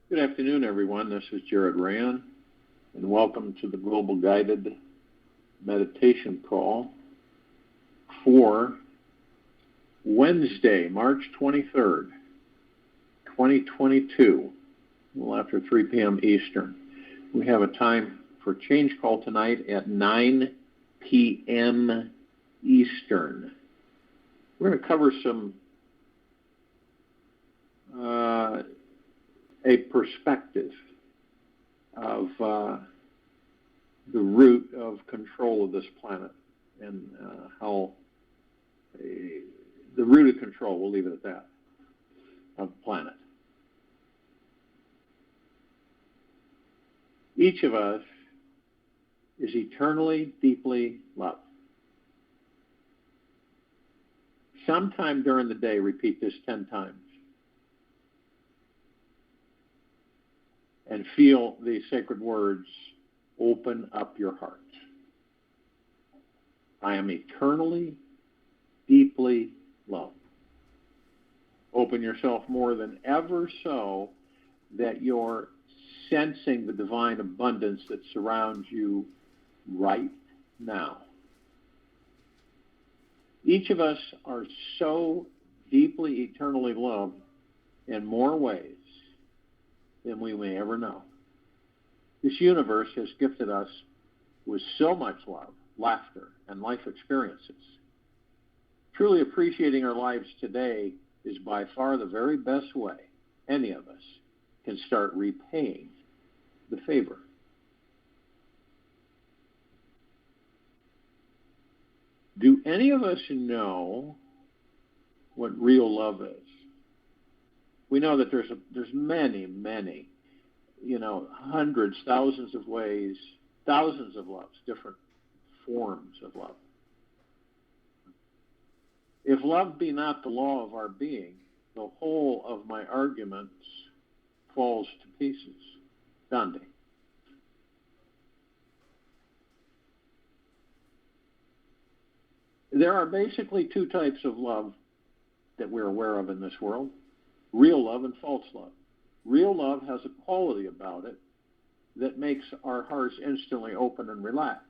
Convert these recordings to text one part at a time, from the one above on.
Good afternoon, everyone. This is Jared Rand, and welcome to the Global Guided Meditation Call for Wednesday, March 23rd, 2022, a little after 3 p.m. Eastern. We have a time for change call tonight at 9 p.m. Eastern. We're going to cover a perspective of the root of control of this planet and how the root of control, we'll leave it at that, of the planet. Each of us is eternally, deeply loved. Sometime during the day, repeat this 10 times. And feel the sacred words open up your heart. I am eternally, deeply loved. Open yourself more than ever so that you're sensing the divine abundance that surrounds you right now. Each of us are so deeply, eternally loved in more ways than we may ever know. This universe has gifted us with so much love, laughter, and life experiences. Truly appreciating our lives today is by far the very best way any of us can start repaying the favor. Do any of us know what real love is? We know that there's many, hundreds, thousands of ways, thousands of loves, different forms of love. If love be not the law of our being, the whole of my arguments falls to pieces. Gandhi. There are basically two types of love that we're aware of in this world. Real love and false love. Real love has a quality about it that makes our hearts instantly open and relax.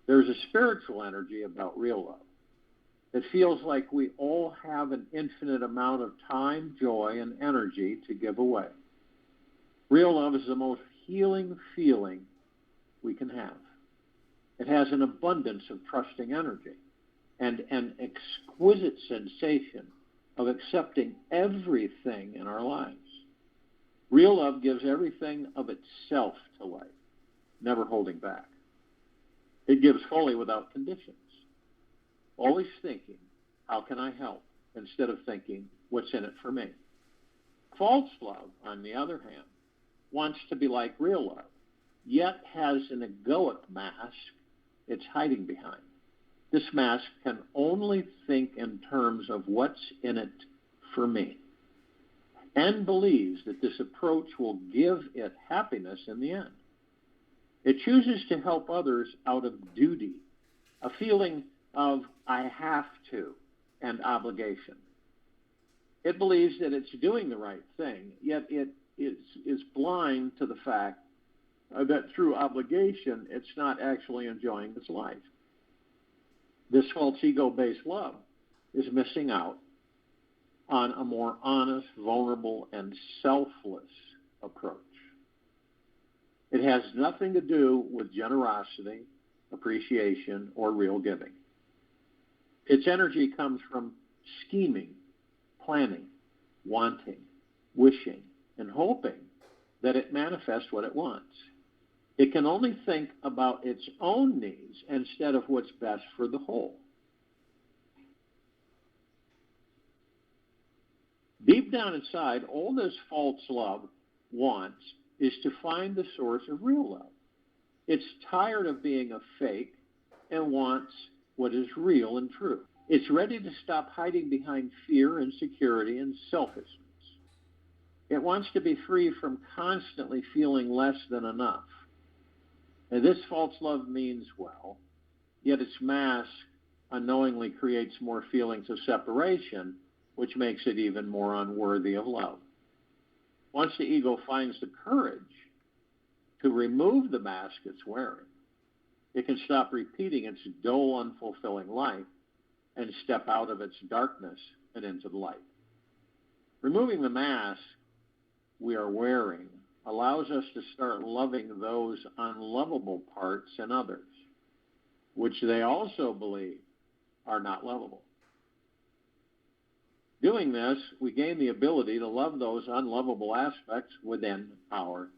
There's a spiritual energy about real love. It feels like we all have an infinite amount of time, joy, and energy to give away. Real love is the most healing feeling we can have. It has an abundance of trusting energy and an exquisite sensation of accepting everything in our lives. Real love gives everything of itself to life, never holding back. It gives fully without conditions, always thinking, how can I help, instead of thinking, what's in it for me? False love, on the other hand, wants to be like real love, yet has an egoic mask it's hiding behind. This mask can only think in terms of what's in it for me, and believes that this approach will give it happiness in the end. It chooses to help others out of duty, a feeling of I have to and obligation. It believes that it's doing the right thing, yet it is blind to the fact that through obligation it's not actually enjoying its life. This false ego-based love is missing out on a more honest, vulnerable, and selfless approach. It has nothing to do with generosity, appreciation, or real giving. Its energy comes from scheming, planning, wanting, wishing, and hoping that it manifests what it wants. It can only think about its own needs instead of what's best for the whole. Deep down inside, all this false love wants is to find the source of real love. It's tired of being a fake and wants what is real and true. It's ready to stop hiding behind fear, insecurity, and selfishness. It wants to be free from constantly feeling less than enough. And this false love means well, yet its mask unknowingly creates more feelings of separation, which makes it even more unworthy of love. Once the ego finds the courage to remove the mask it's wearing, it can stop repeating its dull, unfulfilling life and step out of its darkness and into the light. Removing the mask we are wearing allows us to start loving those unlovable parts in others, which they also believe are not lovable. Doing this, we gain the ability to love those unlovable aspects within ourselves.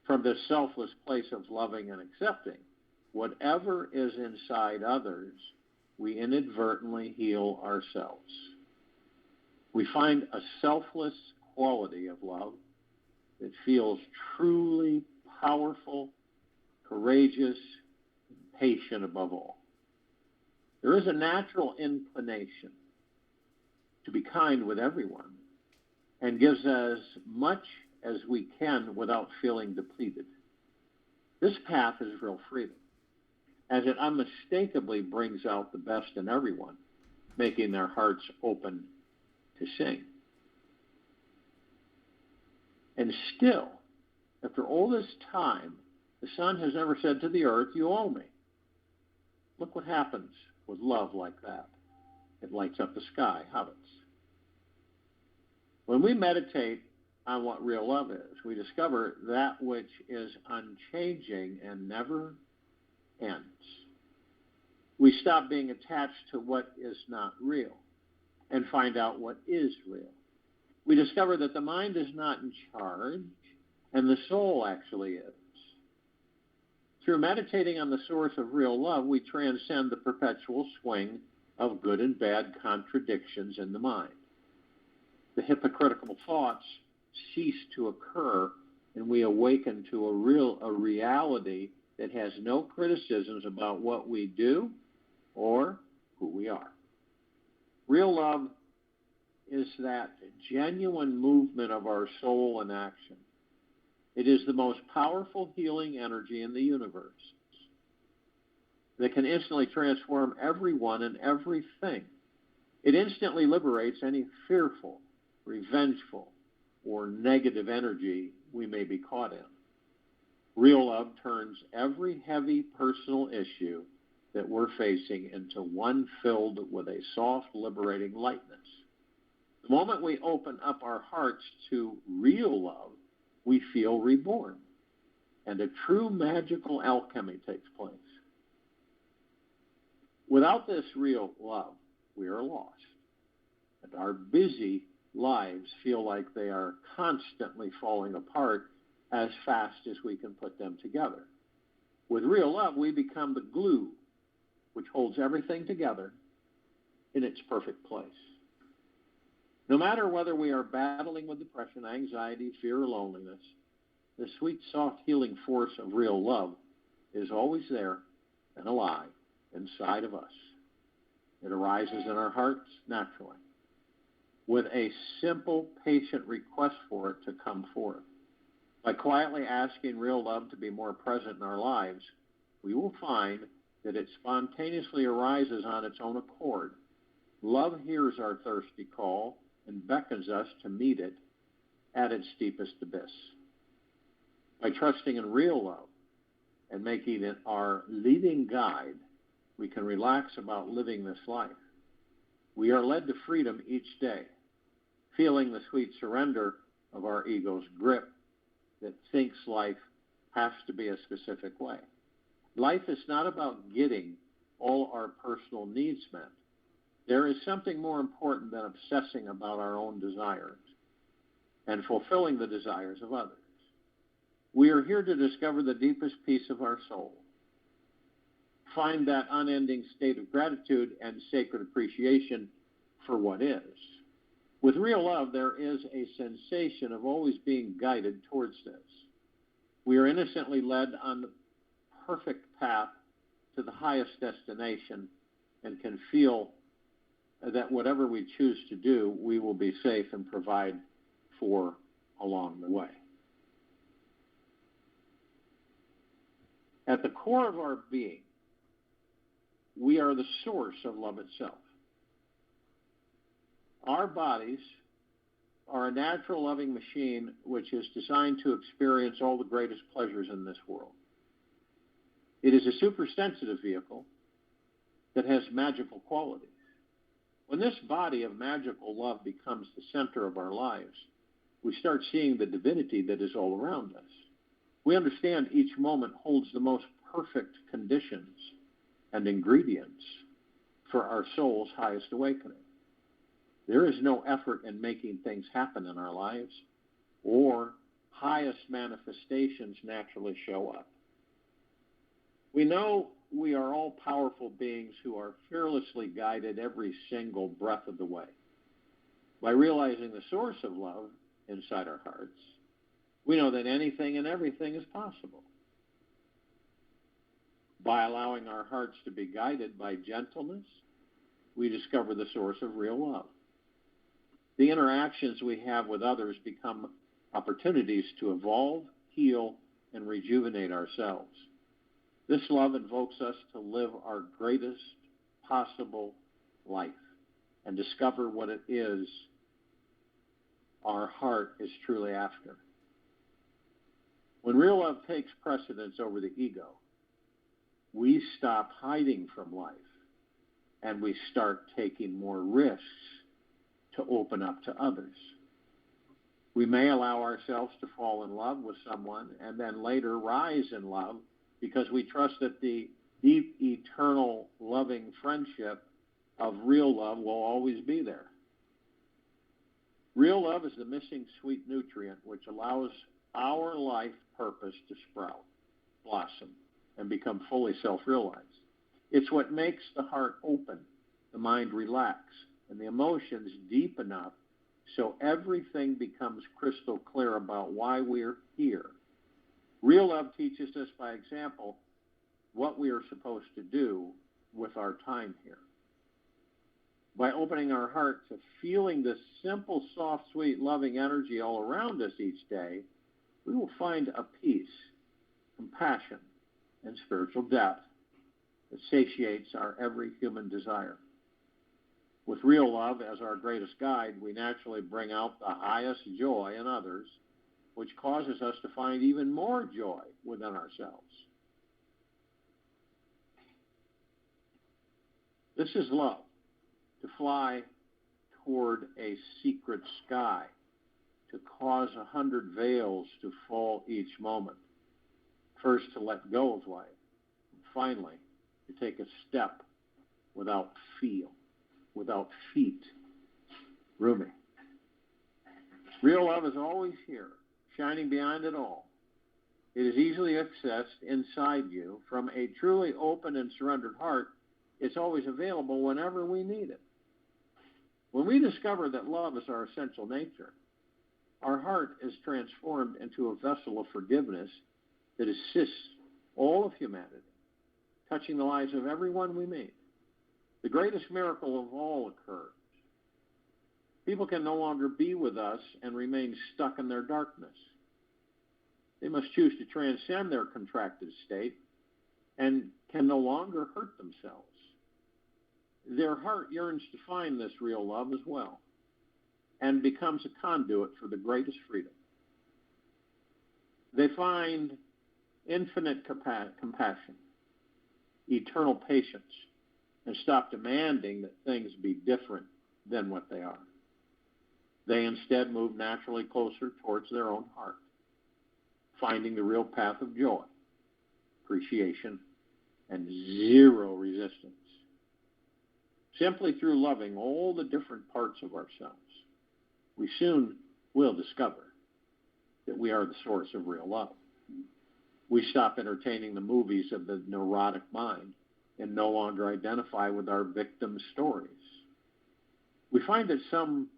From this selfless place of loving and accepting whatever is inside others, we inadvertently heal ourselves. We find a selfless quality of love that feels truly powerful, courageous, and patient above all. There is a natural inclination to be kind with everyone and gives as much as we can without feeling depleted. This path is real freedom, as it unmistakably brings out the best in everyone, making their hearts open to sing. And still, after all this time, the sun has never said to the earth, "You owe me." Look what happens with love like that. It lights up the sky, habits. When we meditate on what real love is, we discover that which is unchanging and never ends. We stop being attached to what is not real and find out what is real. We discover that the mind is not in charge and the soul actually is. Through meditating on the source of real love, we transcend the perpetual swing of good and bad contradictions in the mind. The hypocritical thoughts cease to occur, and we awaken to a reality that has no criticisms about what we do or who we are. Real love is that genuine movement of our soul in action. It is the most powerful healing energy in the universe that can instantly transform everyone and everything. It instantly liberates any fearful, revengeful, or negative energy we may be caught in. Real love turns every heavy personal issue that we're facing into one filled with a soft, liberating lightness. The moment we open up our hearts to real love, we feel reborn, and a true magical alchemy takes place. Without this real love, we are lost, and our busy lives feel like they are constantly falling apart as fast as we can put them together. With real love, we become the glue which holds everything together in its perfect place. No matter whether we are battling with depression, anxiety, fear, or loneliness, the sweet, soft, healing force of real love is always there and alive inside of us. It arises in our hearts naturally, with a simple, patient request for it to come forth. By quietly asking real love to be more present in our lives, we will find that it spontaneously arises on its own accord. Love hears our thirsty call and beckons us to meet it at its deepest abyss. By trusting in real love and making it our leading guide, we can relax about living this life. We are led to freedom each day, feeling the sweet surrender of our ego's grip that thinks life has to be a specific way. Life is not about getting all our personal needs met. There is something more important than obsessing about our own desires and fulfilling the desires of others. We are here to discover the deepest peace of our soul, find that unending state of gratitude and sacred appreciation for what is. With real love, there is a sensation of always being guided towards this. We are innocently led on the perfect path to the highest destination and can feel that whatever we choose to do, we will be safe and provide for along the way. At the core of our being, we are the source of love itself. Our bodies are a natural loving machine which is designed to experience all the greatest pleasures in this world. It is a super-sensitive vehicle that has magical qualities. When this body of magical love becomes the center of our lives, we start seeing the divinity that is all around us. We understand each moment holds the most perfect conditions and ingredients for our soul's highest awakening. There is no effort in making things happen in our lives, or highest manifestations naturally show up. We know we are all powerful beings who are fearlessly guided every single breath of the way. By realizing the source of love inside our hearts, we know that anything and everything is possible. By allowing our hearts to be guided by gentleness, we discover the source of real love. The interactions we have with others become opportunities to evolve, heal, and rejuvenate ourselves. This love invokes us to live our greatest possible life and discover what it is our heart is truly after. When real love takes precedence over the ego, we stop hiding from life and we start taking more risks to open up to others. We may allow ourselves to fall in love with someone and then later rise in love because we trust that the deep, eternal, loving friendship of real love will always be there. Real love is the missing sweet nutrient which allows our life purpose to sprout, blossom, and become fully self-realized. It's what makes the heart open, the mind relax, and the emotions deep enough so everything becomes crystal clear about why we're here. Real love teaches us by example what we are supposed to do with our time here. By opening our heart to feeling this simple, soft, sweet, loving energy all around us each day, we will find a peace, compassion, and spiritual depth that satiates our every human desire. With real love as our greatest guide, we naturally bring out the highest joy in others, which causes us to find even more joy within ourselves. This is love, to fly toward a secret sky, to cause 100 veils to fall each moment. First, to let go of life, and finally, to take a step without feel, without feet. Rumi. Real love is always here, shining beyond it all. It is easily accessed inside you from a truly open and surrendered heart. It's always available whenever we need it. When we discover that love is our essential nature, our heart is transformed into a vessel of forgiveness that assists all of humanity, touching the lives of everyone we meet. The greatest miracle of all occurs. People can no longer be with us and remain stuck in their darkness. They must choose to transcend their contracted state and can no longer hurt themselves. Their heart yearns to find this real love as well and becomes a conduit for the greatest freedom. They find infinite compassion, eternal patience, and stop demanding that things be different than what they are. They instead move naturally closer towards their own heart, finding the real path of joy, appreciation, and zero resistance. Simply through loving all the different parts of ourselves, we soon will discover that we are the source of real love. We stop entertaining the movies of the neurotic mind and no longer identify with our victim stories. We find it some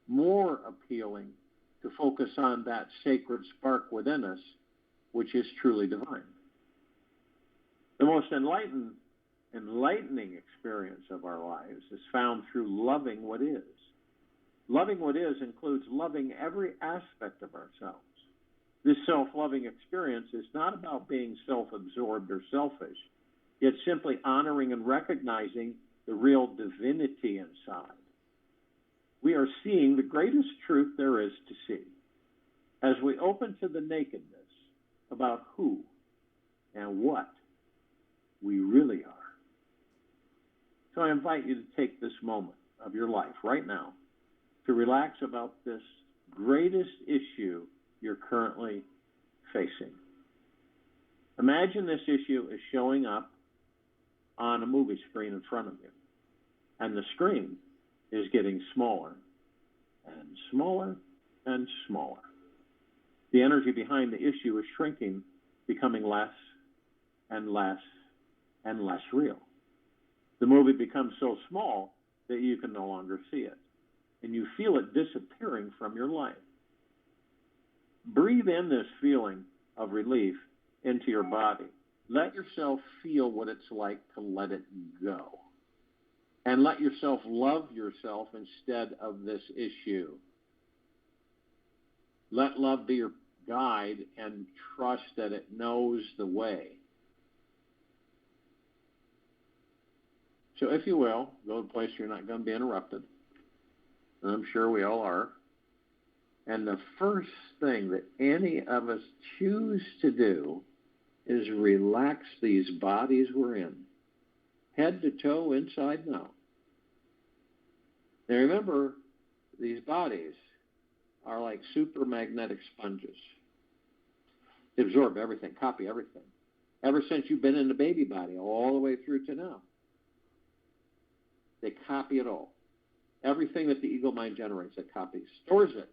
more appealing to focus on that sacred spark within us, which is truly divine. The most enlightening experience of our lives is found through loving what is. Loving what is includes loving every aspect of ourselves. This self-loving experience is not about being self-absorbed or selfish. It's simply honoring and recognizing the real divinity inside. we are seeing the greatest truth there is to see as we open to the nakedness about who and what we really are. So I invite you to take this moment of your life right now to relax about this greatest issue you're currently facing. Imagine this issue is showing up on a movie screen in front of you, and the screen is getting smaller and smaller and smaller. The energy behind the issue is shrinking, becoming less and less and less real. The movie becomes so small that you can no longer see it, and you feel it disappearing from your life. Breathe in this feeling of relief into your body. Let yourself feel what it's like to let it go. And let yourself love yourself instead of this issue. Let love be your guide and trust that it knows the way. So if you will, go to a place where you're not going to be interrupted. And I'm sure we all are. And the first thing that any of us choose to do is relax these bodies we're in, head to toe, inside and out. Now remember, these bodies are like super magnetic sponges. They absorb everything, copy everything. Ever since you've been in the baby body, all the way through to now. They copy it all. Everything that the ego mind generates, it copies, stores it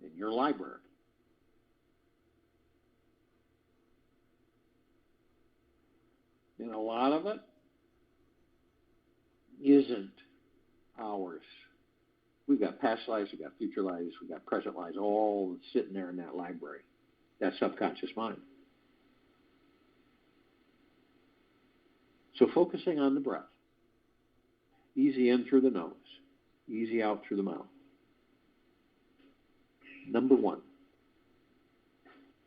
in your library. And a lot of it isn't ours. We've got past lives, we've got future lives, we've got present lives, all sitting there in that library, that subconscious mind. So focusing on the breath. Easy in through the nose, easy out through the mouth. Number one,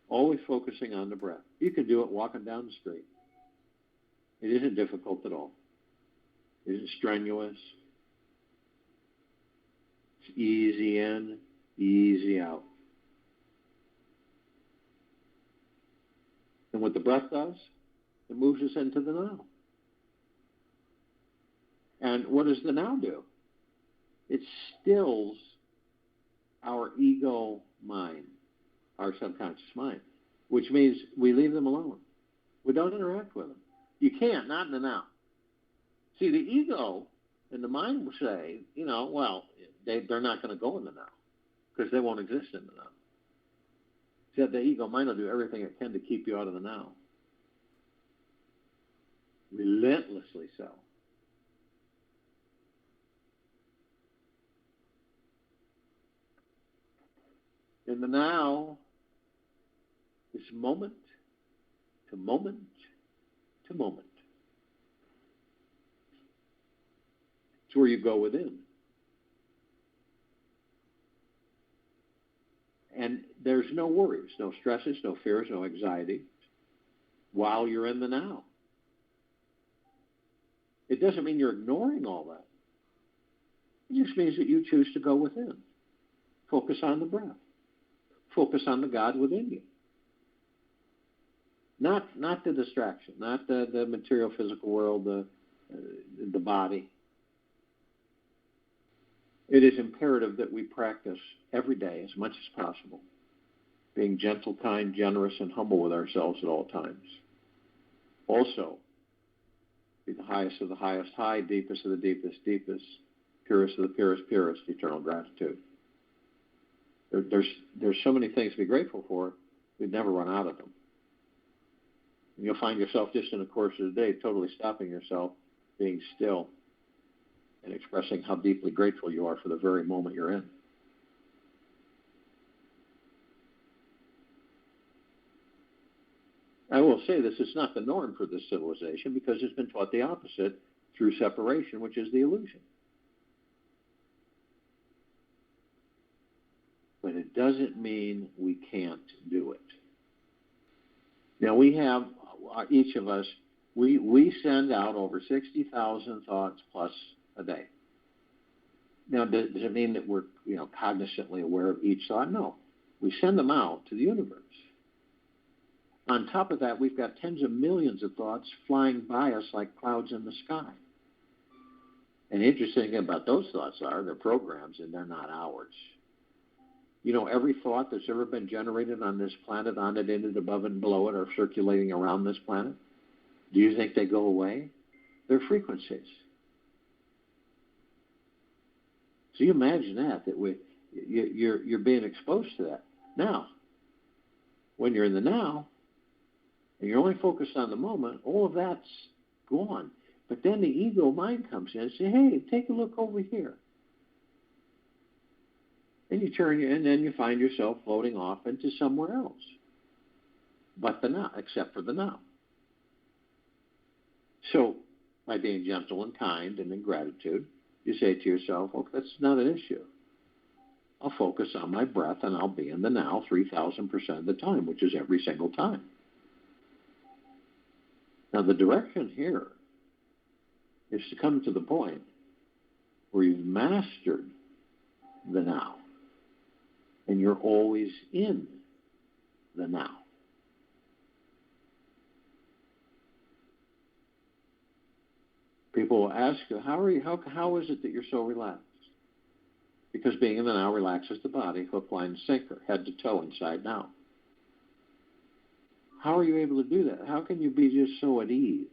always focusing on the breath. You can do it walking down the street. It isn't difficult at all. It isn't strenuous. It's easy in, easy out. And what the breath does, it moves us into the now. And what does the now do? It stills our ego mind, our subconscious mind, which means we leave them alone. We don't interact with them. You can't, not in the now. See, the ego and the mind will say, well, they're not going to go in the now because they won't exist in the now. See, the ego mind will do everything it can to keep you out of the now. Relentlessly so. In the now, is moment to moment to moment. It's where you go within. And there's no worries, no stresses, no fears, no anxiety while you're in the now. It doesn't mean you're ignoring all that. It just means that you choose to go within. Focus on the breath. Focus on the God within you. Not the distraction, not the material physical world, the body. It is imperative that we practice every day as much as possible, being gentle, kind, generous, and humble with ourselves at all times. Also, be the highest of the highest high, deepest of the deepest deepest, purest of the purest purest, eternal gratitude. There's so many things to be grateful for, we'd never run out of them. And you'll find yourself just in the course of the day totally stopping yourself, being still, and expressing how deeply grateful you are for the very moment you're in. I will say this is not the norm for this civilization because it's been taught the opposite through separation, which is the illusion. But it doesn't mean we can't do it. Now we have, each of us, we send out over 60,000 thoughts plus a day. Now, does it mean that we're, cognizantly aware of each thought? No. We send them out to the universe. On top of that, we've got tens of millions of thoughts flying by us like clouds in the sky. And the interesting thing about those thoughts are they're programs and they're not ours. Every thought that's ever been generated on this planet, on it, in it, above it, and below it, are circulating around this planet. Do you think they go away? They're frequencies. So you imagine that you're being exposed to that. Now, when you're in the now, and you're only focused on the moment, all of that's gone. But then the ego mind comes in and says, hey, take a look over here. And you turn, and then you find yourself floating off into somewhere else. But the now, except for the now. So, by being gentle and kind and in gratitude, you say to yourself, well, that's not an issue. I'll focus on my breath and I'll be in the now 3,000% of the time, which is every single time. Now, the direction here is to come to the point where you've mastered the now. And you're always in the now. People will ask you, how is it that you're so relaxed? Because being in the now relaxes the body, hook, line, and sinker, head to toe, inside now. How are you able to do that? How can you be just so at ease?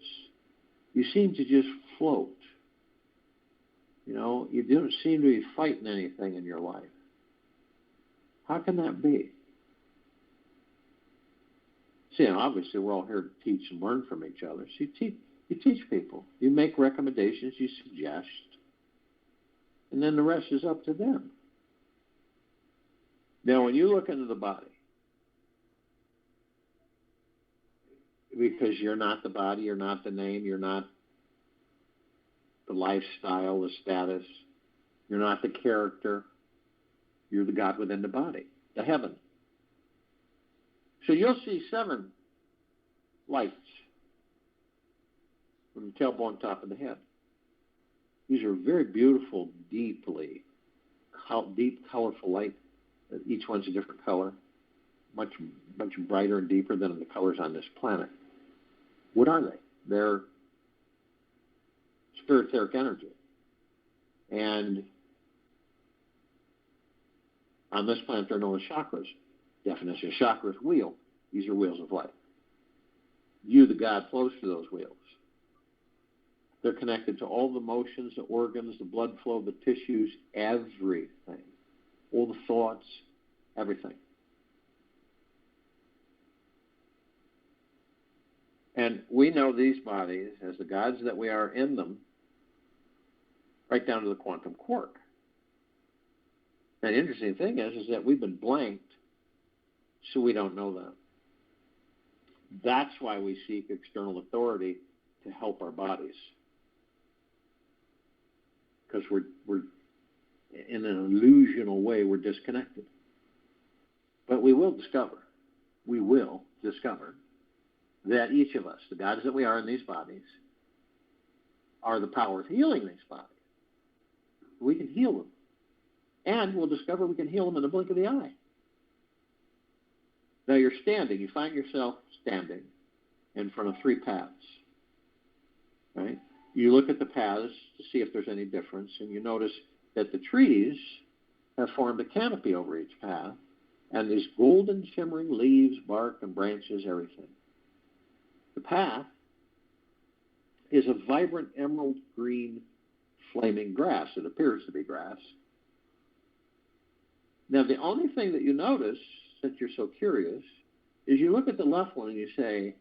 You seem to just float. You don't seem to be fighting anything in your life. How can that be? See, obviously we're all here to teach and learn from each other. So you teach people. You make recommendations, you suggest, and then the rest is up to them. Now, when you look into the body, because you're not the body, you're not the name, you're not the lifestyle, the status, you're not the character, you're the God within the body, the heaven. So you'll see 7 lights from the tailbone, top of the head. These are very beautiful, deep, colorful light. Each one's a different color, much brighter and deeper than the colors on this planet. What are they? They're spirit etheric energy. And on this planet, they're known as chakras. Definition of chakras, wheel. These are wheels of life. You, the God, flows through those wheels. They're connected to all the motions, the organs, the blood flow, the tissues, everything. All the thoughts, everything. And we know these bodies as the gods that we are in them, right down to the quantum quark. And the interesting thing is that we've been blanked, so we don't know that. That's why we seek external authority to help our bodies. Because we're in an illusional way, we're disconnected. But we will discover that each of us, the gods that we are in these bodies, are the power of healing these bodies. We can heal them. And we'll discover we can heal them in the blink of the eye. Now you're standing, you find yourself standing in front of 3 paths. Right? You look at the paths to see if there's any difference, and you notice that the trees have formed a canopy over each path, and these golden shimmering leaves, bark, and branches, everything. The path is a vibrant emerald green flaming grass. It appears to be grass. Now, the only thing that you notice, since you're so curious, is you look at the left one and you say,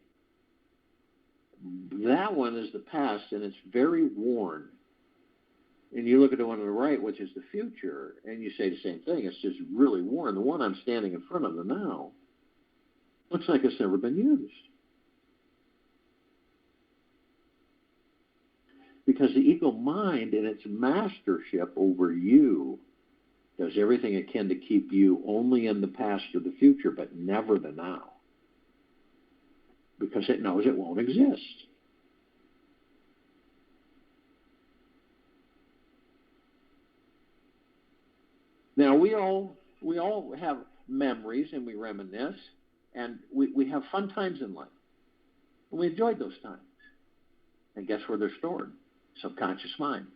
that one is the past and it's very worn. And you look at the one on the right, which is the future, and you say the same thing. It's just really worn. The one I'm standing in front of, the now, looks like it's never been used. Because the ego mind in its mastership over you does everything it can to keep you only in the past or the future, but never the now. Because it knows it won't exist. Now, we all have memories, and we reminisce, and we have fun times in life. And we enjoyed those times. And guess where they're stored? Subconscious mind.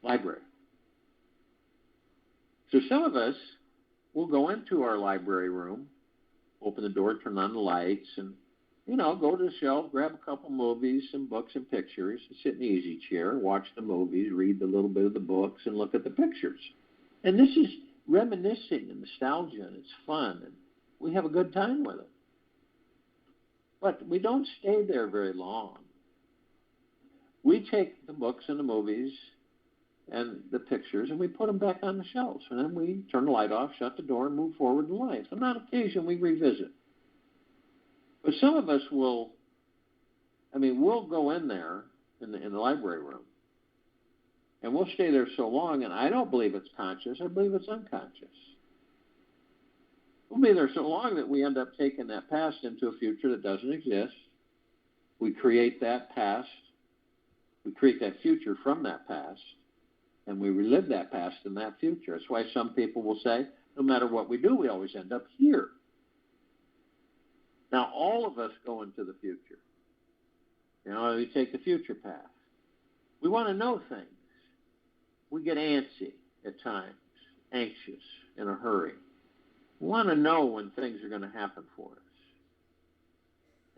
Library. So some of us will go into our library room, open the door, turn on the lights, and, go to the shelf, grab a couple movies, some books and pictures, and sit in the easy chair, watch the movies, read a little bit of the books, and look at the pictures. And this is reminiscing and nostalgia, and it's fun, and we have a good time with it. But we don't stay there very long. We take the books and the movies and the pictures, and we put them back on the shelves. And then we turn the light off, shut the door, and move forward in life. And on occasion, we revisit. But some of us we'll go in there in the library room, and we'll stay there so long, and I don't believe it's conscious. I believe it's unconscious. We'll be there so long that we end up taking that past into a future that doesn't exist. We create that past. We create that future from that past, and we relive that past in that future. That's why some people will say, no matter what we do, we always end up here. Now, all of us go into the future. We take the future path. We want to know things. We get antsy at times, anxious, in a hurry. We want to know when things are going to happen for us.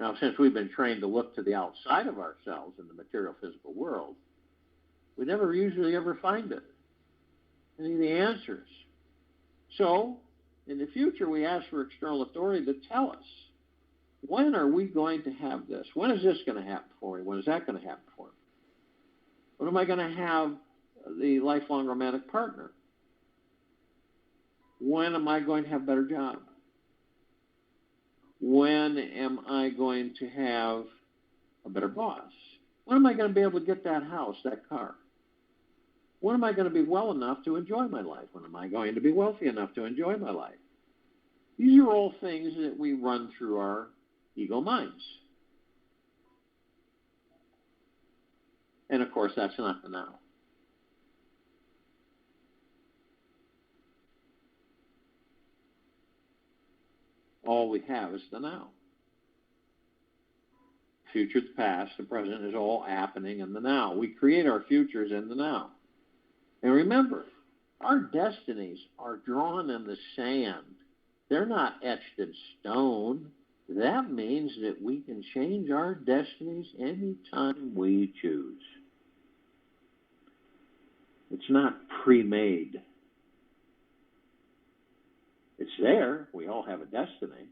Now, since we've been trained to look to the outside of ourselves in the material physical world, we never usually ever find it, any of the answers. So, in the future, we ask for external authority to tell us, when are we going to have this? When is this going to happen for me? When is that going to happen for me? When am I going to have the lifelong romantic partner? When am I going to have a better job? When am I going to have a better boss? When am I going to be able to get that house, that car? When am I going to be well enough to enjoy my life? When am I going to be wealthy enough to enjoy my life? These are all things that we run through our ego minds. And of course, that's not the now. All we have is the now. Future, the past, the present is all happening in the now. We create our futures in the now. And remember, our destinies are drawn in the sand. They're not etched in stone. That means that we can change our destinies anytime we choose. It's not pre-made. It's there. We all have a destiny.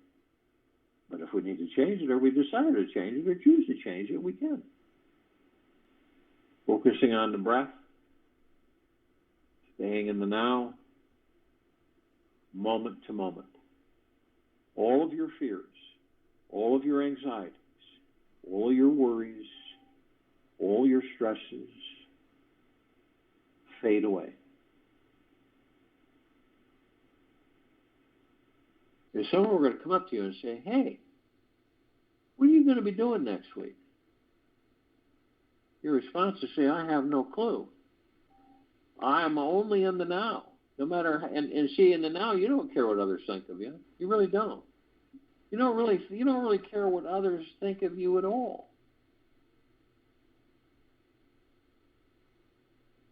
But if we need to change it, or we decide to change it, or choose to change it, we can. Focusing on the breath, staying in the now, moment to moment. All of your fears, all of your anxieties, all your worries, all your stresses fade away. If someone were going to come up to you and say, hey, what are you going to be doing next week? Your response is say, I have no clue. I'm only in the now. No matter, and see, in the now, you don't care what others think of you. You really don't. You don't really care what others think of you at all.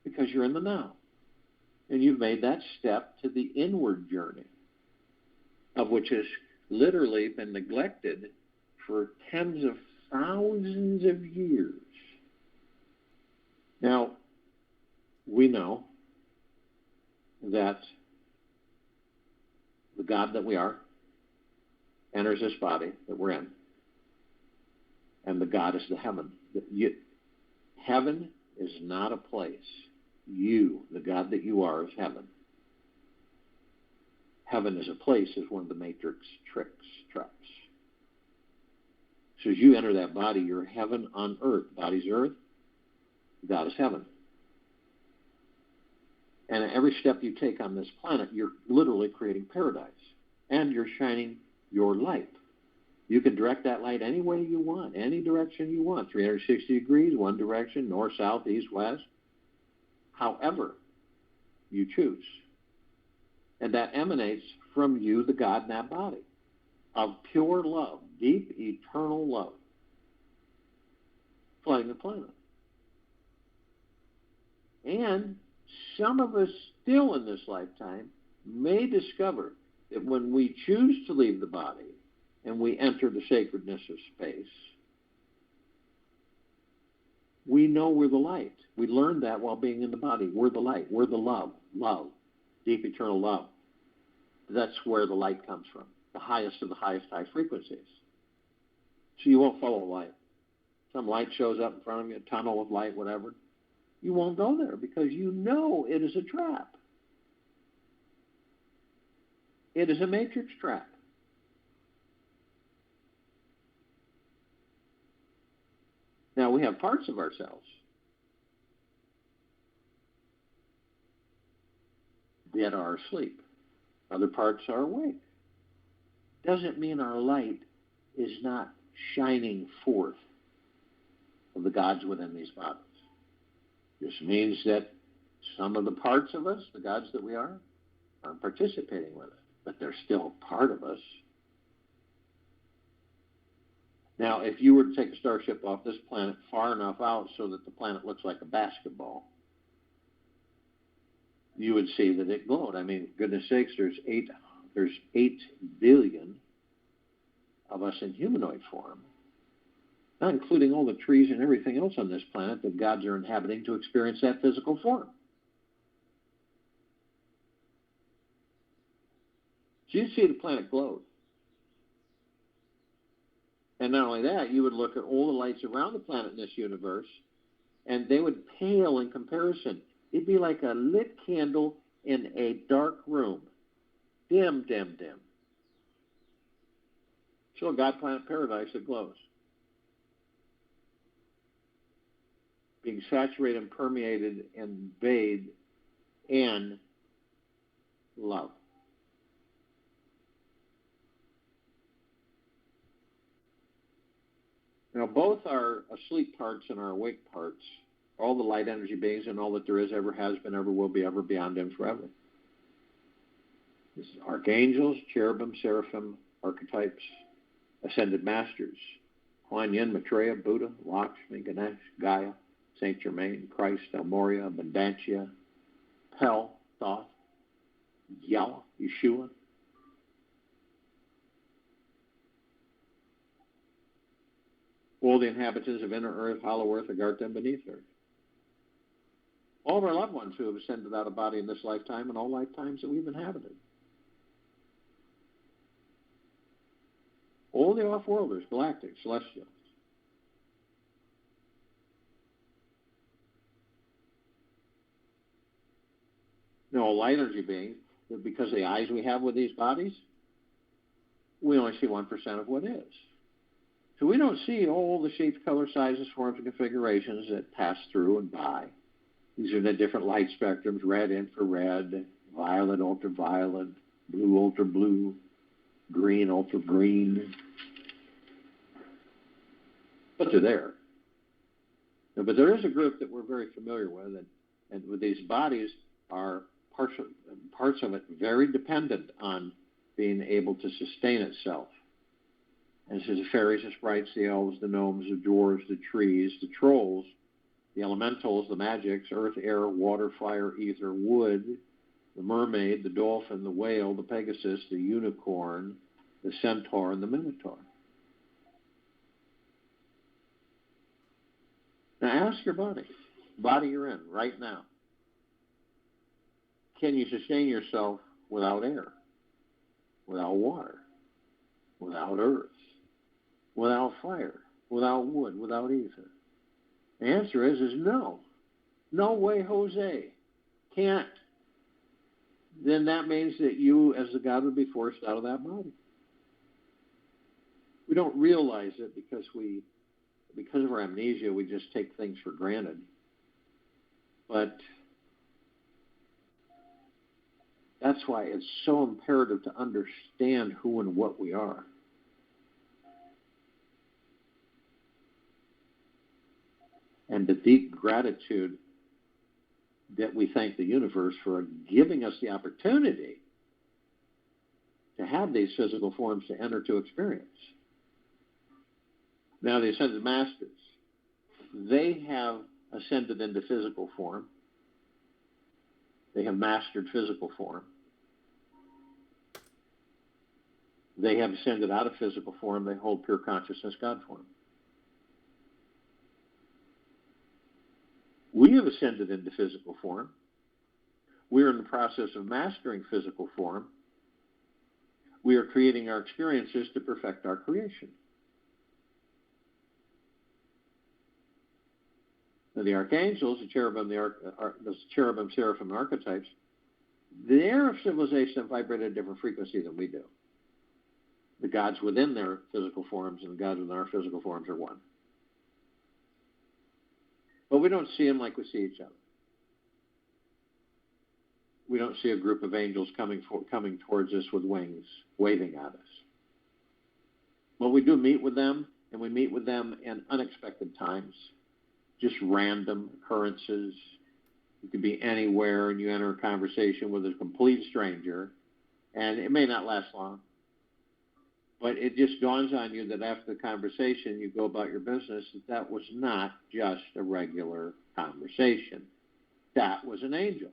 Because you're in the now. And you've made that step to the inward journey, of which has literally been neglected for tens of thousands of years. Now, we know that the God that we are enters this body that we're in, and the God is the heaven. Heaven is not a place. You, the God that you are, is heaven. Heaven is a place, is one of the matrix traps. So as you enter that body, you're heaven on earth. Body's earth, God is heaven. And every step you take on this planet, you're literally creating paradise. And you're shining your light. You can direct that light any way you want, any direction you want, 360 degrees, one direction, north, south, east, west. However you choose. And that emanates from you, the God in that body, of pure love, deep, eternal love, flooding the planet. And some of us still in this lifetime may discover that when we choose to leave the body and we enter the sacredness of space, we know we're the light. We learned that while being in the body. We're the light. We're the love. Love. Deep eternal love. That's where the light comes from. The highest of the highest high frequencies. So you won't follow light. Some light shows up in front of you, a tunnel of light, whatever. You won't go there because you know it is a trap. It is a matrix trap. Now, we have parts of ourselves that are asleep. Other parts are awake. Doesn't mean our light is not shining forth of the gods within these bodies. This means that some of the parts of us, the gods that we are, aren't participating with it, but they're still part of us. Now, if you were to take a starship off this planet far enough out so that the planet looks like a basketball, you would see that it glowed. I mean, goodness sakes, there's 8 billion of us in humanoid form, not including all the trees and everything else on this planet that gods are inhabiting to experience that physical form. So you'd see the planet glowed. And not only that, you would look at all the lights around the planet in this universe, and they would pale in comparison. It'd be like a lit candle in a dark room. Dim, dim, dim. So a God planet paradise that glows. Being saturated and permeated and bathed in love. Now, both our asleep parts and our awake parts, all the light energy beings and all that there is, ever has been, ever will be, ever beyond, and forever. This is archangels, cherubim, seraphim, archetypes, ascended masters, Kuan Yin, Maitreya, Buddha, Lakshmi, Ganesh, Gaia, Saint Germain, Christ, El Moria, Abundantia, Pel, Thoth, Yahweh, Yeshua. All the inhabitants of inner earth, hollow earth, Agartha, and beneath earth. All of our loved ones who have ascended out of body in this lifetime and all lifetimes that we've inhabited. All the off-worlders, galactic, celestials. Now, all light energy beings, because of the eyes we have with these bodies, we only see 1% of what is. So we don't see all the shapes, colors, sizes, forms, and configurations that pass through and by. These are the different light spectrums: red, infrared, violet, ultraviolet, blue, ultra-blue, green, ultra-green. But they're there. But there is a group that we're very familiar with, and with these bodies are parts of it very dependent on being able to sustain itself. And this is the fairies, the sprites, the elves, the gnomes, the dwarves, the trees, the trolls, the elementals, the magics, earth, air, water, fire, ether, wood, the mermaid, the dolphin, the whale, the pegasus, the unicorn, the centaur, and the minotaur. Now ask your body you're in right now, can you sustain yourself without air, without water, without earth, without fire, without wood, without ether? The answer is no. No way, Jose. Can't. Then that means that you, as the God, would be forced out of that body. We don't realize it because of our amnesia, we just take things for granted. But that's why it's so imperative to understand who and what we are. And the deep gratitude that we thank the universe for giving us the opportunity have these physical forms to enter to experience. Now, the ascended masters, they have ascended into physical form. They have mastered physical form. They have ascended out of physical form. They hold pure consciousness God form. We have ascended into physical form. We are in the process of mastering physical form. We are creating our experiences to perfect our creation. Now, the archangels, the cherubim, the cherubim, seraphim, archetypes, their civilization vibrate at a different frequency than we do. The gods within their physical forms and the gods within our physical forms are one. But we don't see them like we see each other. We don't see a group of angels coming towards us with wings, waving at us. Well, we do meet with them, and we meet with them in unexpected times, just random occurrences. You could be anywhere, and you enter a conversation with a complete stranger, and it may not last long. But it just dawns on you that after the conversation, you go about your business, that was not just a regular conversation. That was an angel.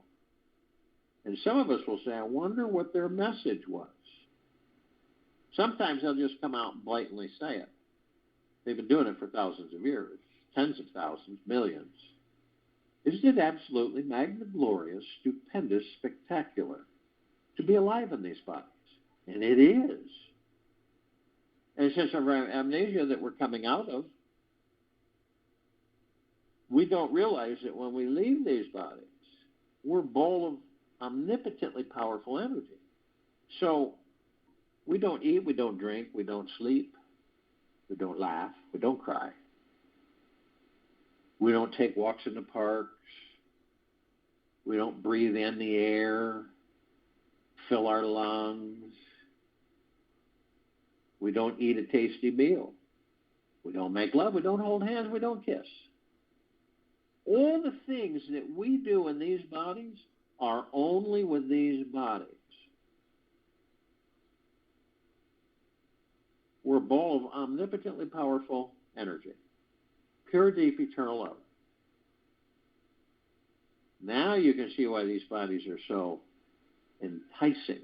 And some of us will say, I wonder what their message was. Sometimes they'll just come out and blatantly say it. They've been doing it for thousands of years, tens of thousands, millions. Isn't it absolutely magniglorious, stupendous, spectacular to be alive in these bodies? And it is. And since our amnesia that we're coming out of, we don't realize that when we leave these bodies, we're a bowl of omnipotently powerful energy. So we don't eat, we don't drink, we don't sleep, we don't laugh, we don't cry. We don't take walks in the parks. We don't breathe in the air, fill our lungs. We don't eat a tasty meal. We don't make love. We don't hold hands. We don't kiss. All the things that we do in these bodies are only with these bodies. We're a ball of omnipotently powerful energy. Pure, deep, eternal love. Now you can see why these bodies are so enticing,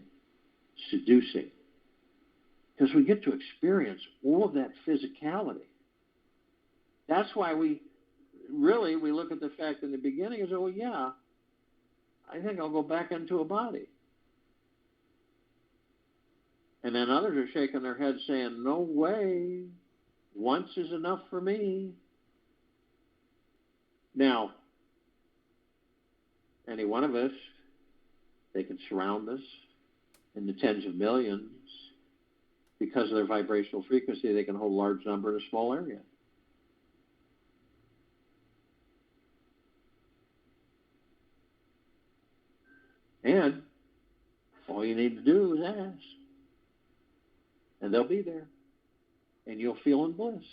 seducing. Because we get to experience all of that physicality. That's why we look at the fact in the beginning and say, oh yeah, I think I'll go back into a body. And then others are shaking their heads saying, no way, once is enough for me. Now, any one of us, they can surround us in the tens of millions. Because of their vibrational frequency, they can hold a large number in a small area. And all you need to do is ask. And they'll be there. And you'll feel in bliss.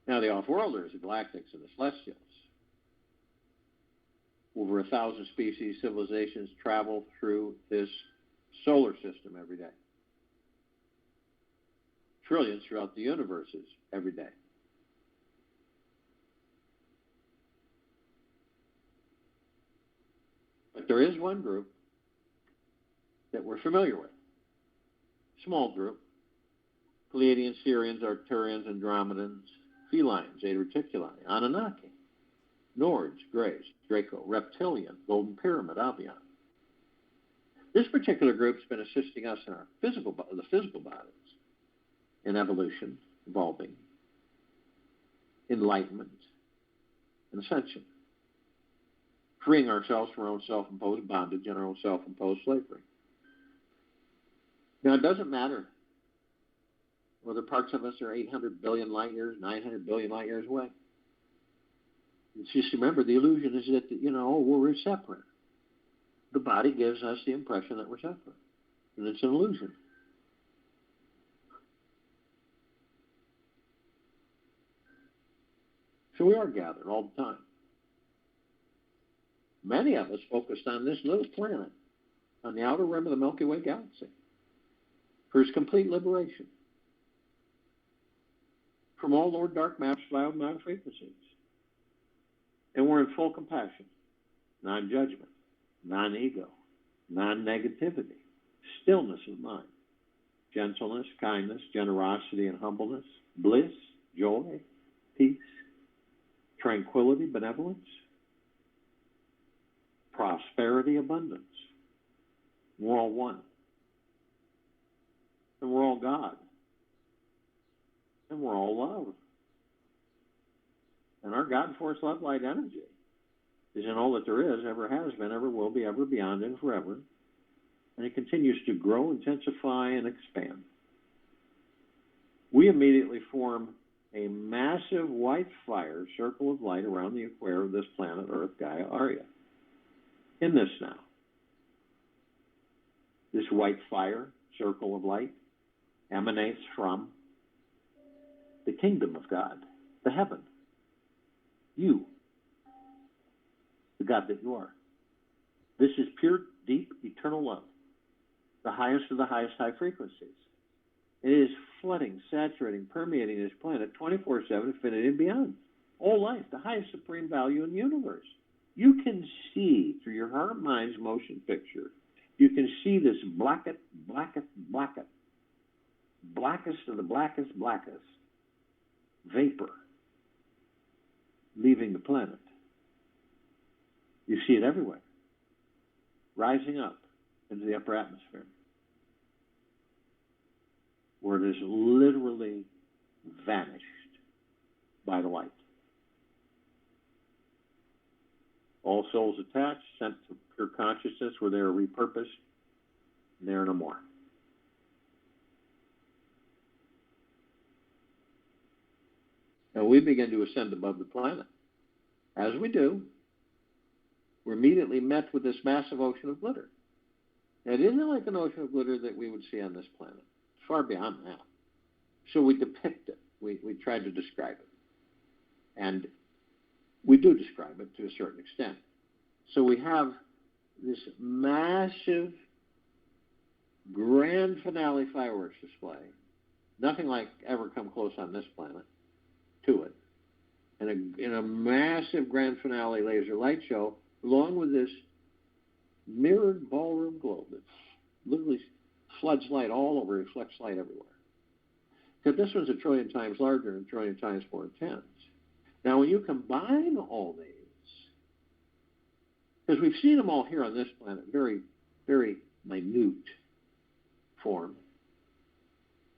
Now, the off-worlders, the galactics, and the celestials, over 1,000 species, civilizations travel through this solar system every day. Trillions throughout the universes every day. But there is one group that we're familiar with. Small group. Pleiadians, Sirians, Arcturians, Andromedans, Felines, Zeta Reticuli, Anunnaki, Nords, Greys, Draco, Reptilian, Golden Pyramid, Avian. This particular group's been assisting us in our the physical bodies, in evolution, evolving, enlightenment, and ascension, freeing ourselves from our own self-imposed bondage and our own self-imposed slavery. Now, it doesn't matter whether parts of us are 800 billion light years, 900 billion light years away. It's just remember, the illusion is that, we're separate. The body gives us the impression that we're separate. And it's an illusion. So we are gathered all the time. Many of us focused on this little planet on the outer rim of the Milky Way galaxy for its complete liberation from all lower dark matter, cloud matter frequencies. And we're in full compassion, non-judgment, non-ego, non-negativity, stillness of mind, gentleness, kindness, generosity, and humbleness, bliss, joy, peace, tranquility, benevolence, prosperity, abundance. We're all one. And we're all God. And we're all love. And our God force, love, light, energy is in all that there is, ever has been, ever will be, ever beyond, and forever. And it continues to grow, intensify, and expand. We immediately form a massive white fire circle of light around the equator of this planet, Earth, Gaia, Arya. In this now. This white fire circle of light emanates from the kingdom of God, the heaven. You, the God that you are. This is pure, deep, eternal love, the highest of the highest high frequencies. It is flooding, saturating, permeating this planet 24/7, infinity and beyond. All life, the highest supreme value in the universe. You can see through your heart mind's motion picture, you can see this blackest of the blackest vapor leaving the planet. You see it everywhere, rising up into the upper atmosphere, where it is literally vanished by the light. All souls attached, sent to pure consciousness, where they are repurposed, and they are no more. And we begin to ascend above the planet. As we do, we're immediately met with this massive ocean of glitter. And it isn't like an ocean of glitter that we would see on this planet. It's far beyond that. So we depict it. We try to describe it. And we do describe it to a certain extent. So we have this massive grand finale fireworks display. Nothing like ever come close on this planet to it. And in a massive grand finale laser light show, along with this mirrored ballroom globe that literally floods light all over, reflects light everywhere. Because this one's 1 trillion times larger and 1 trillion times more intense. Now, when you combine all these, because we've seen them all here on this planet, very, very minute form,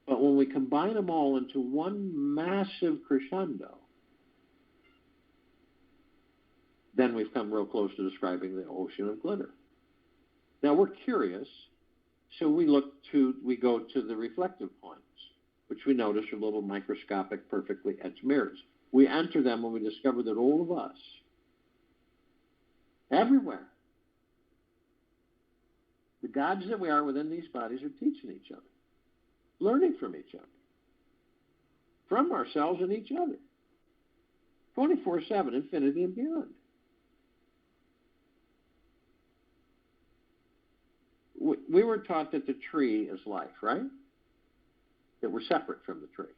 but when we combine them all into one massive crescendo, then we've come real close to describing the ocean of glitter. Now, we're curious, so we go to the reflective points, which we notice are little microscopic, perfectly etched mirrors. We enter them when we discover that all of us, everywhere, the gods that we are within these bodies are teaching each other, learning from each other, from ourselves and each other, 24/7, infinity and beyond. We were taught that the tree is life, right? That we're separate from the tree.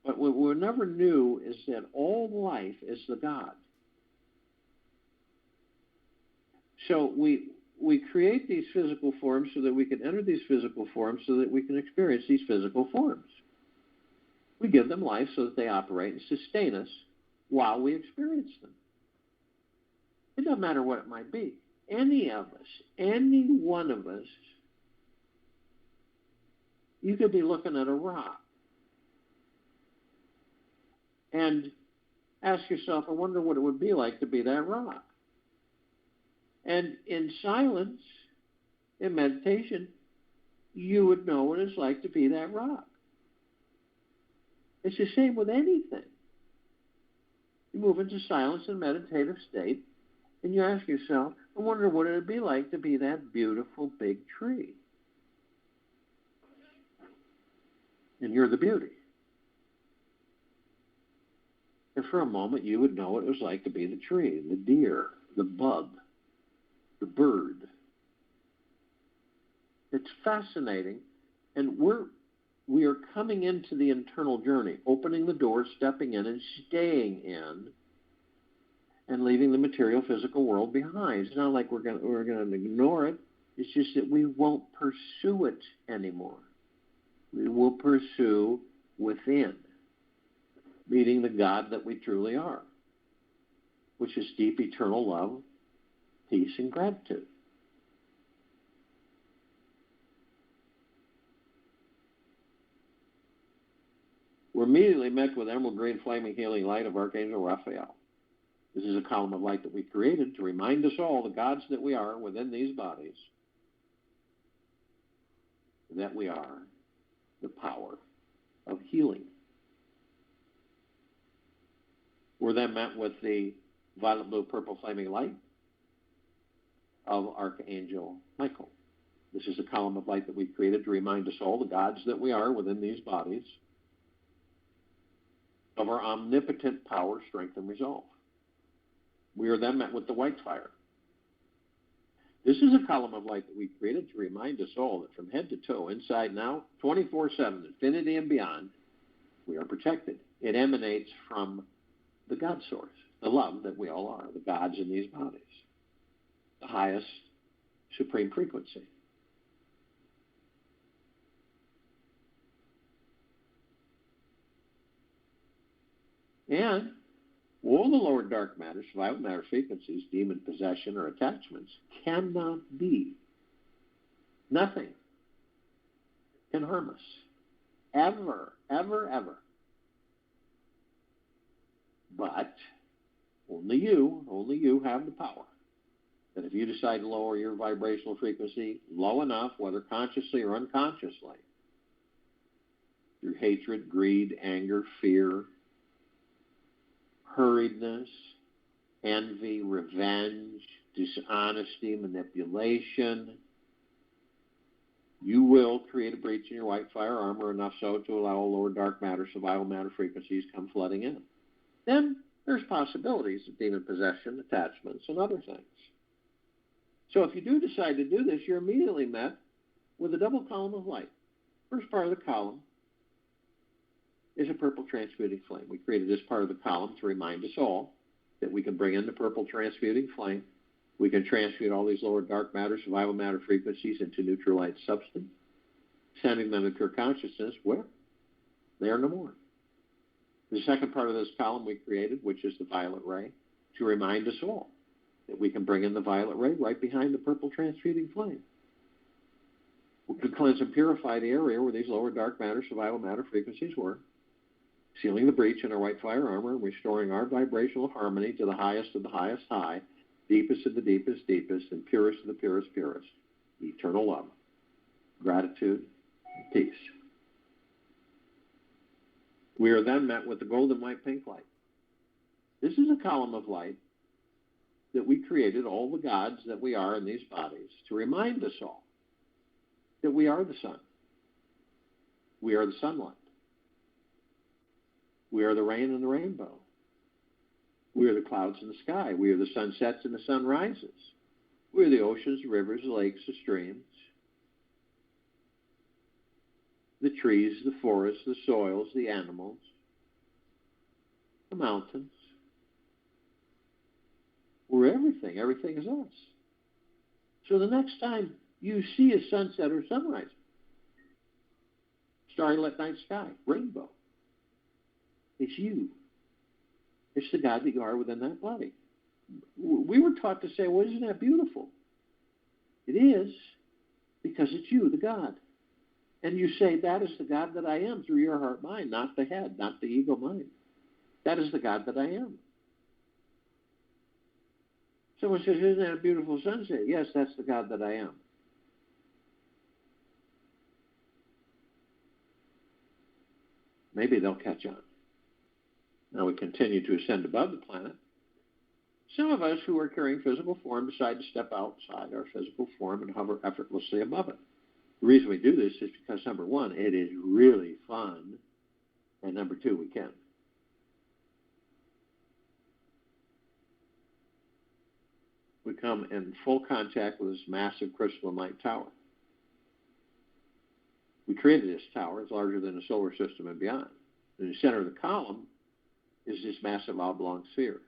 But what we never knew is that all life is the God. So we create these physical forms so that we can enter these physical forms so that we can experience these physical forms. We give them life so that they operate and sustain us while we experience them. It doesn't matter what it might be. Any of us, any one of us, you could be looking at a rock and ask yourself, I wonder what it would be like to be that rock. And in silence, in meditation, you would know what it's like to be that rock. It's the same with anything. You move into silence and meditative state, and you ask yourself, I wonder what it would be like to be that beautiful big tree. And you're the beauty. And for a moment, you would know what it was like to be the tree, the deer, the bug, the bird. It's fascinating. And we are coming into the internal journey, opening the door, stepping in, and staying in, and leaving the material physical world behind. It's not like we're going to ignore it. It's just that we won't pursue it anymore. We will pursue within, meeting the God that we truly are, which is deep eternal love, peace, and gratitude. We're immediately met with emerald green flaming healing light of Archangel Raphael. This is a column of light that we created to remind us all, the gods that we are within these bodies, that we are the power of healing. We're then met with the violet, blue, purple flaming light of Archangel Michael. This is a column of light that we created to remind us all, the gods that we are within these bodies, of our omnipotent power, strength, and resolve. We are then met with the white fire. This is a column of light that we created to remind us all that from head to toe, inside and out, 24/7, infinity and beyond, we are protected. It emanates from the God source, the love that we all are, the gods in these bodies, the highest supreme frequency. And all the lower dark matter, survival matter frequencies, demon possession, or attachments cannot be. Nothing can harm us. Ever, ever, ever. But only you have the power. That if you decide to lower your vibrational frequency low enough, whether consciously or unconsciously, through hatred, greed, anger, fear, hurriedness, envy, revenge, dishonesty, manipulation, you will create a breach in your white fire armor, enough so to allow lower dark matter, survival matter frequencies come flooding in. Then there's possibilities of demon possession, attachments, and other things. So if you do decide to do this, you're immediately met with a double column of light. First part of the column is a purple transmuting flame. We created this part of the column to remind us all that we can bring in the purple transmuting flame. We can transmute all these lower dark matter, survival matter frequencies into neutral light substance, sending them to pure consciousness where they are no more. The second part of this column we created, which is the violet ray, to remind us all that we can bring in the violet ray right behind the purple transmuting flame. We can cleanse and purify the area where these lower dark matter, survival matter frequencies were, sealing the breach in our white fire armor and restoring our vibrational harmony to the highest of the highest high, deepest of the deepest deepest, and purest of the purest purest, eternal love, gratitude, and peace. We are then met with the golden white pink light. This is a column of light that we created, all the gods that we are in these bodies, to remind us all that we are the sun. We are the sunlight. We are the rain and the rainbow. We are the clouds in the sky. We are the sunsets and the sunrises. We are the oceans, the rivers, the lakes, the streams, the trees, the forests, the soils, the animals, the mountains. We're everything. Everything is us. So the next time you see a sunset or sunrise, starlit night sky, rainbow, it's you. It's the God that you are within that body. We were taught to say, well, isn't that beautiful? It is, because it's you, the God. And you say, that is the God that I am through your heart mind, not the head, not the ego mind. That is the God that I am. Someone says, isn't that a beautiful sunset? Yes, that's the God that I am. Maybe they'll catch on. Now we continue to ascend above the planet. Some of us who are carrying physical form decide to step outside our physical form and hover effortlessly above it. The reason we do this is because, number one, it is really fun, and number two, we can. come in full contact with this massive crystalline tower. We created this tower. It's larger than the solar system and beyond. In the center of the column is this massive oblong sphere.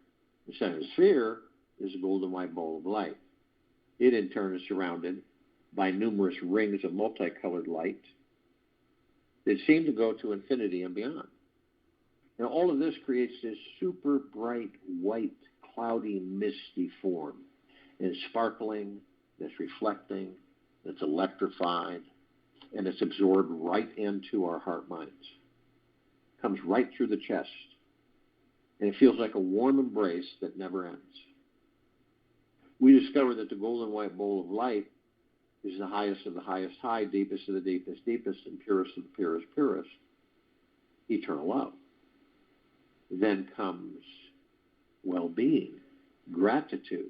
The center of the sphere is a golden white ball of light. It, in turn, is surrounded by numerous rings of multicolored light that seem to go to infinity and beyond. Now, all of this creates this super bright, white, cloudy, misty form. And it's sparkling, it's reflecting, it's electrified, and it's absorbed right into our heart minds. It comes right through the chest. And it feels like a warm embrace that never ends. We discover that the golden white bowl of light is the highest of the highest high, deepest of the deepest, deepest, and purest of the purest, purest, eternal love. Then comes well-being, gratitude,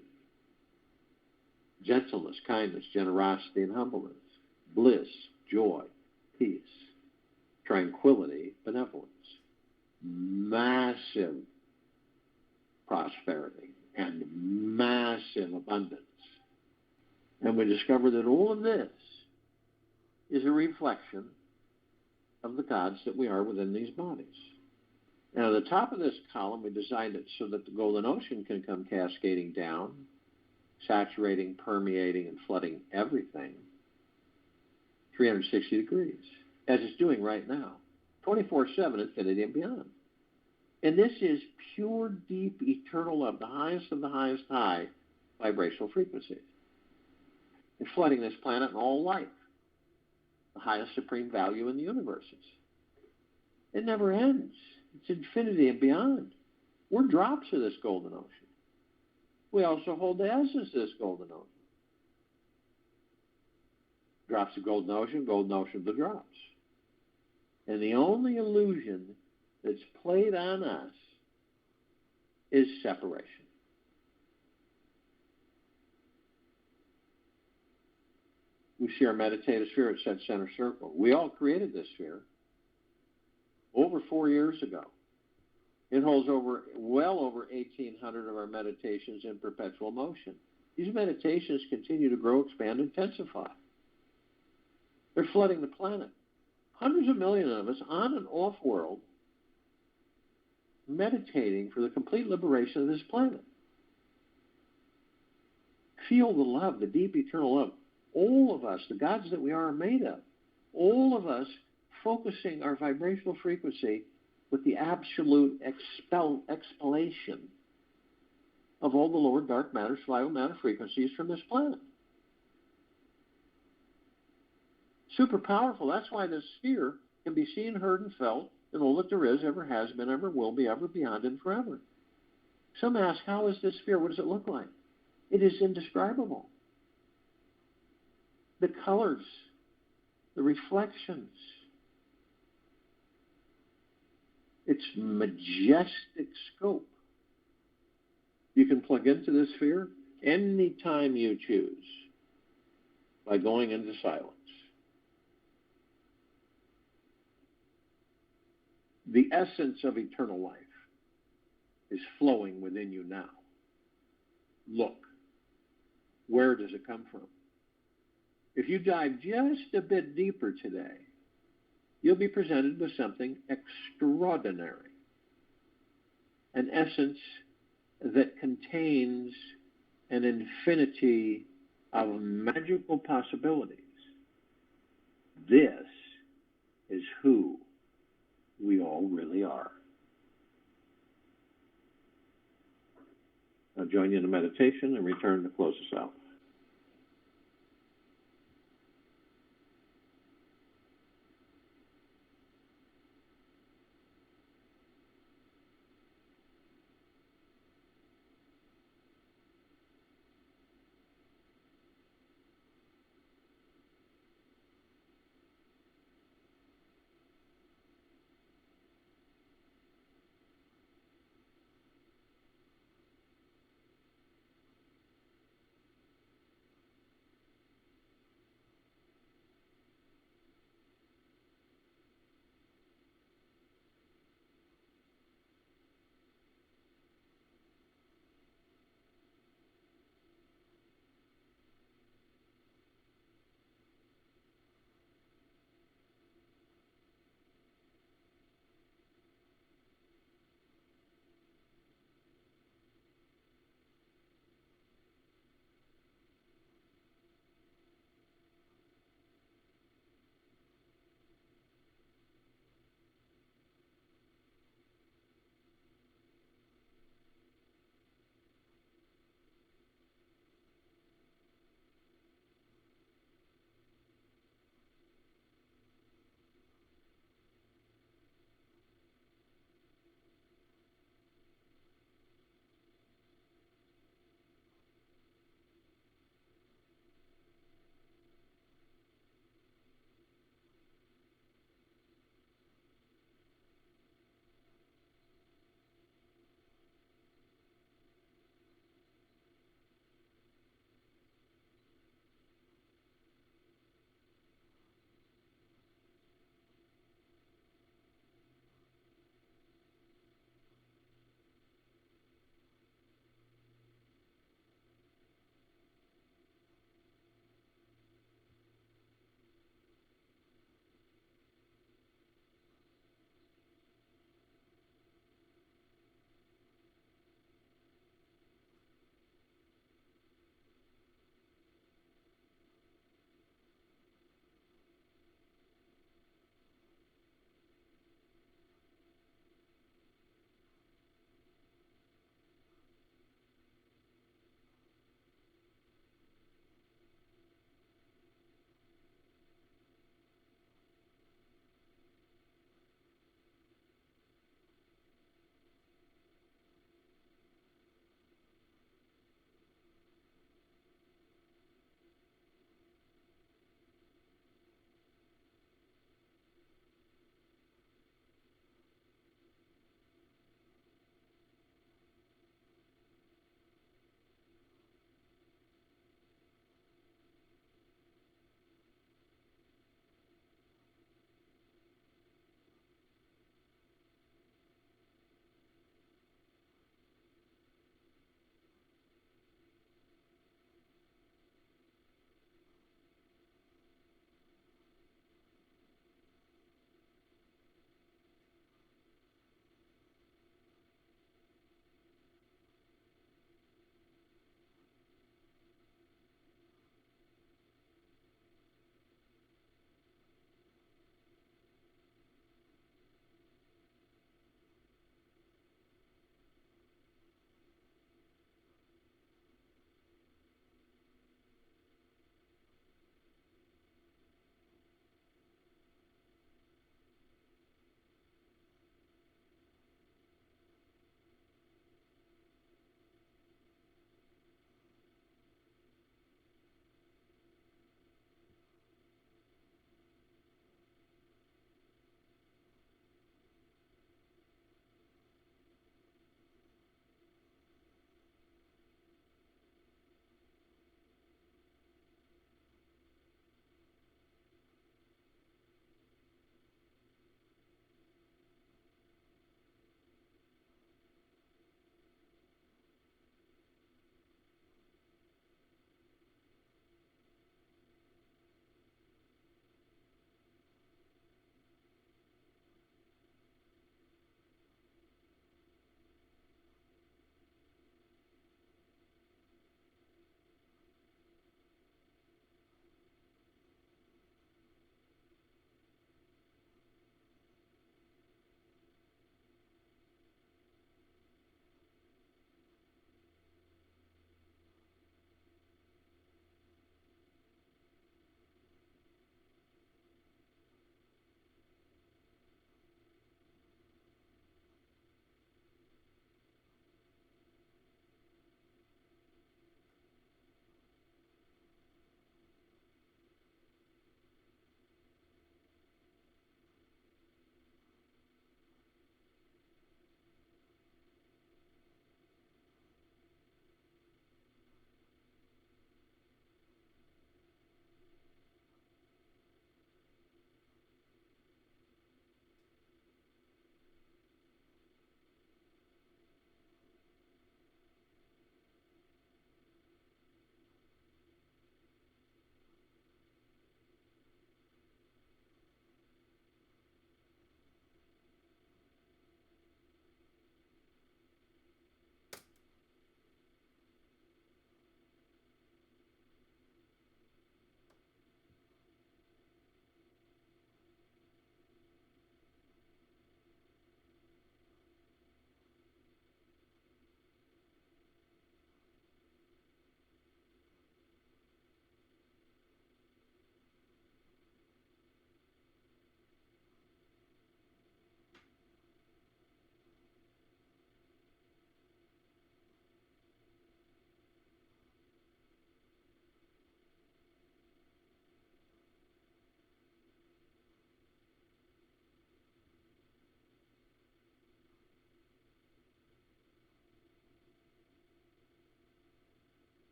gentleness, kindness, generosity, and humbleness, bliss, joy, peace, tranquility, benevolence, massive prosperity, and massive abundance. And we discover that all of this is a reflection of the gods that we are within these bodies. And at the top of this column, we designed it so that the golden ocean can come cascading down, saturating, permeating, and flooding everything 360 degrees, as it's doing right now, 24/7, infinity and beyond. And this is pure, deep, eternal love, the highest of the highest high vibrational frequencies. It's flooding this planet and all life, the highest supreme value in the universes. It never ends. It's infinity and beyond. We're drops of this golden ocean. We also hold the essence of this golden ocean. Drops of golden ocean of the drops. And the only illusion that's played on us is separation. We see our meditative sphere at that center circle. We all created this sphere over 4 years ago. It holds well over 1,800 of our meditations in perpetual motion. These meditations continue to grow, expand, intensify. They're flooding the planet. Hundreds of millions of us on and off world meditating for the complete liberation of this planet. Feel the love, the deep eternal love. All of us, the gods that we are made of, all of us focusing our vibrational frequency with the absolute expellation of all the lower dark matter, survival matter frequencies from this planet. Super powerful. That's why this sphere can be seen, heard, and felt in all that there is, ever has been, ever will be, ever beyond, and forever. Some ask, how is this sphere? What does it look like? It is indescribable. The colors, the reflections, its majestic scope. You can plug into this sphere anytime you choose by going into silence. The essence of eternal life is flowing within you now. Look, where does it come from? If you dive just a bit deeper today, you'll be presented with something extraordinary, an essence that contains an infinity of magical possibilities. This is who we all really are. I'll join you in a meditation and return to close us out.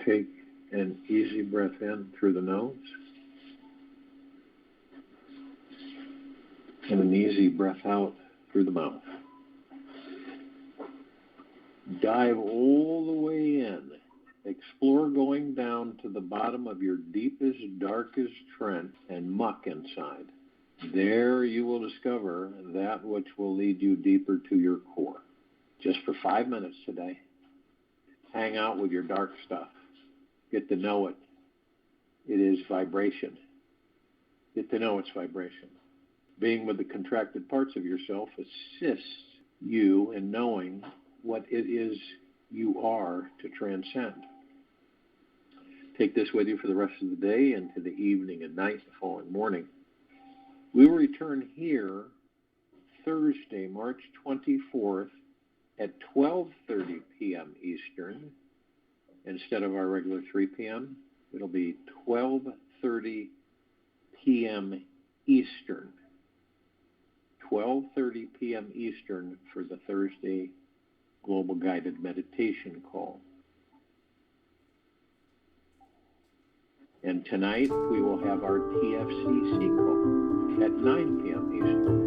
take an easy breath in through the nose and an easy breath out through the mouth. Dive all the way in. Explore going down to the bottom of your deepest, darkest trench and muck inside. There you will discover that which will lead you deeper to your core. Just for 5 minutes today, hang out with your dark stuff. Get to know it. It is vibration. Get to know its vibration. Being with the contracted parts of yourself assists you in knowing what it is you are to transcend. Take this with you for the rest of the day and to the evening and night, the following morning. We will return here Thursday, March 24th at 12:30 p.m. Eastern. Instead of our regular 3 p.m., it'll be 12:30 p.m. Eastern. 12:30 p.m. Eastern for the Thursday Global Guided Meditation call. And tonight we will have our TFCC call at 9 p.m. Eastern.